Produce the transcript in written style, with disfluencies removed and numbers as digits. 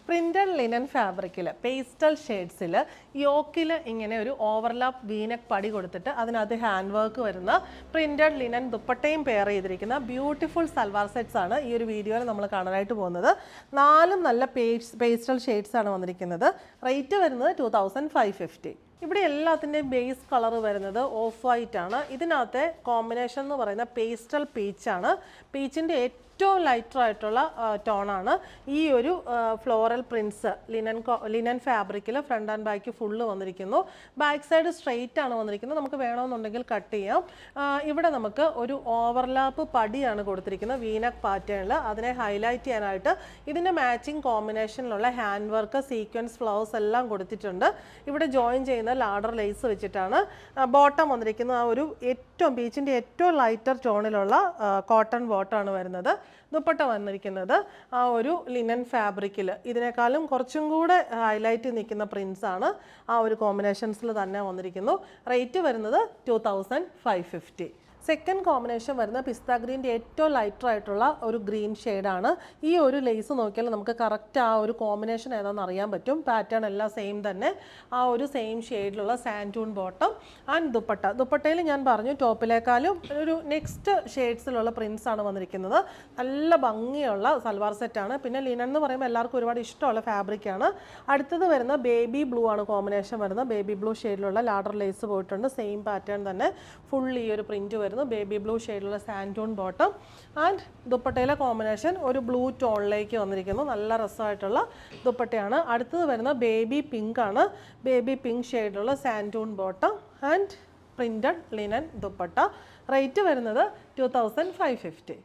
Printed linen ഫാബ്രിക്കിൽ pastel ഷെയ്ഡ്സിൽ യോക്കിൽ ഇങ്ങനെ ഒരു ഓവർലാപ്പ് വീനക്ക് പടി കൊടുത്തിട്ട് അതിനകത്ത് ഹാൻഡ് വർക്ക് വരുന്ന പ്രിന്റഡ് ലിനൻ ദുപ്പട്ടയും പെയർ ചെയ്തിരിക്കുന്ന ബ്യൂട്ടിഫുൾ സൽവാർ സെറ്റ്സ് ആണ് ഈ ഒരു വീഡിയോയിൽ നമ്മൾ കാണാനായിട്ട് പോകുന്നത്. 4 നല്ല പേസ്റ്റൽ ഷെയ്ഡ്സ് ആണ് വന്നിരിക്കുന്നത്. റേറ്റ് വരുന്നത് 2550. ഇവിടെ എല്ലാത്തിൻ്റെയും ബേസ് കളർ വരുന്നത് ഓഫ് വൈറ്റ് ആണ്. ഇതിനകത്തെ കോമ്പിനേഷൻ എന്ന് പറയുന്ന പേസ്റ്റൽ പീച്ചാണ്. പീച്ചിൻ്റെ ഏറ്റവും ലൈറ്റർ ആയിട്ടുള്ള ടോണാണ്. ഈ ഒരു ഫ്ലോറൽ പ്രിൻസ് ലിനൻ ഫാബ്രിക്കിൽ ഫ്രണ്ട് ആൻഡ് ബാക്ക് ഫുള്ള് വന്നിരിക്കുന്നു. ബാക്ക് സൈഡ് സ്ട്രെയിറ്റ് ആണ് വന്നിരിക്കുന്നത്. നമുക്ക് വേണമെന്നുണ്ടെങ്കിൽ കട്ട് ചെയ്യാം. ഇവിടെ നമുക്ക് ഒരു ഓവർലാപ്പ് പടിയാണ് കൊടുത്തിരിക്കുന്നത് വീനക്ക് പാറ്റേണിൽ. അതിനെ ഹൈലൈറ്റ് ചെയ്യാനായിട്ട് ഇതിൻ്റെ മാച്ചിങ് കോമ്പിനേഷനിലുള്ള ഹാൻഡ് വർക്ക്, സീക്വൻസ്, ഫ്ലവേഴ്സ് എല്ലാം കൊടുത്തിട്ടുണ്ട്. ഇവിടെ ജോയിൻ ചെയ്യുന്ന ലാഡർ ലേസ് വെച്ചിട്ടാണ്. ബോട്ടം വന്നിരിക്കുന്നത് ആ ഒരു ബീച്ചിൻ്റെ ഏറ്റവും ലൈറ്റർ ടോണിലുള്ള കോട്ടൺ ബോട്ടമാണ് വരുന്നത്. ദുപ്പട്ട വന്നിരിക്കുന്നത് ആ ഒരു ലിനൻ ഫാബ്രിക്കിൽ ഇതിനേക്കാളും കുറച്ചും കൂടെ ഹൈലൈറ്റ് നിൽക്കുന്ന പ്രിൻസാണ്. ആ ഒരു കോമ്പിനേഷൻസിൽ തന്നെ വന്നിരിക്കുന്നു. റേറ്റ് വരുന്നത് 2550. സെക്കൻഡ് കോമ്പിനേഷൻ വരുന്ന പിസ്ത ഗ്രീൻ്റെ ഏറ്റവും ലൈറ്റർ ആയിട്ടുള്ള ഒരു ഗ്രീൻ ഷെയ്ഡാണ്. ഈ ഒരു ലേസ് നോക്കിയാൽ നമുക്ക് കറക്റ്റ് ആ ഒരു കോമ്പിനേഷൻ ഏതാണെന്ന് അറിയാൻ പറ്റും. പാറ്റേൺ എല്ലാം സെയിം തന്നെ. ആ ഒരു same ഷെയ്ഡിലുള്ള santoon bottom and dupatta. ദുപ്പട്ടയിൽ ഞാൻ പറഞ്ഞു ടോപ്പിലേക്കാളും ഒരു നെക്സ്റ്റ് ഷെയ്ഡ്സിലുള്ള പ്രിൻസാണ് വന്നിരിക്കുന്നത്. നല്ല ഭംഗിയുള്ള സൽവാർ സെറ്റാണ്. പിന്നെ ലിനൻ എന്ന് പറയുമ്പോൾ എല്ലാവർക്കും ഒരുപാട് ഇഷ്ടമുള്ള ഫാബ്രിക്കാണ്. അടുത്തത് വരുന്ന ബേബി ബ്ലൂ ആണ് കോമ്പിനേഷൻ വരുന്നത്. ബേബി ബ്ലൂ ഷെയ്ഡിലുള്ള ലാഡർ ലേസ് പോയിട്ടുണ്ട്. സെയിം പാറ്റേൺ തന്നെ ഫുൾ ഈ ഒരു പ്രിൻറ്റ് വരുന്നത്. ബേബി ബ്ലൂ ഷെയ്ഡിലുള്ള സാൻഡൂൺ ബോട്ടം ആൻഡ് ദുപ്പട്ടയിലെ കോമ്പിനേഷൻ ഒരു ബ്ലൂ ടോണിലേക്ക് വന്നിരിക്കുന്നു. നല്ല രസമായിട്ടുള്ള ദുപ്പട്ടയാണ്. അടുത്തത് വരുന്ന ബേബി പിങ്ക് ആണ്. ബേബി പിങ്ക് ഷെയ്ഡിലുള്ള santoon bottom and printed linen dupatta. Rate വരുന്നത് 2550.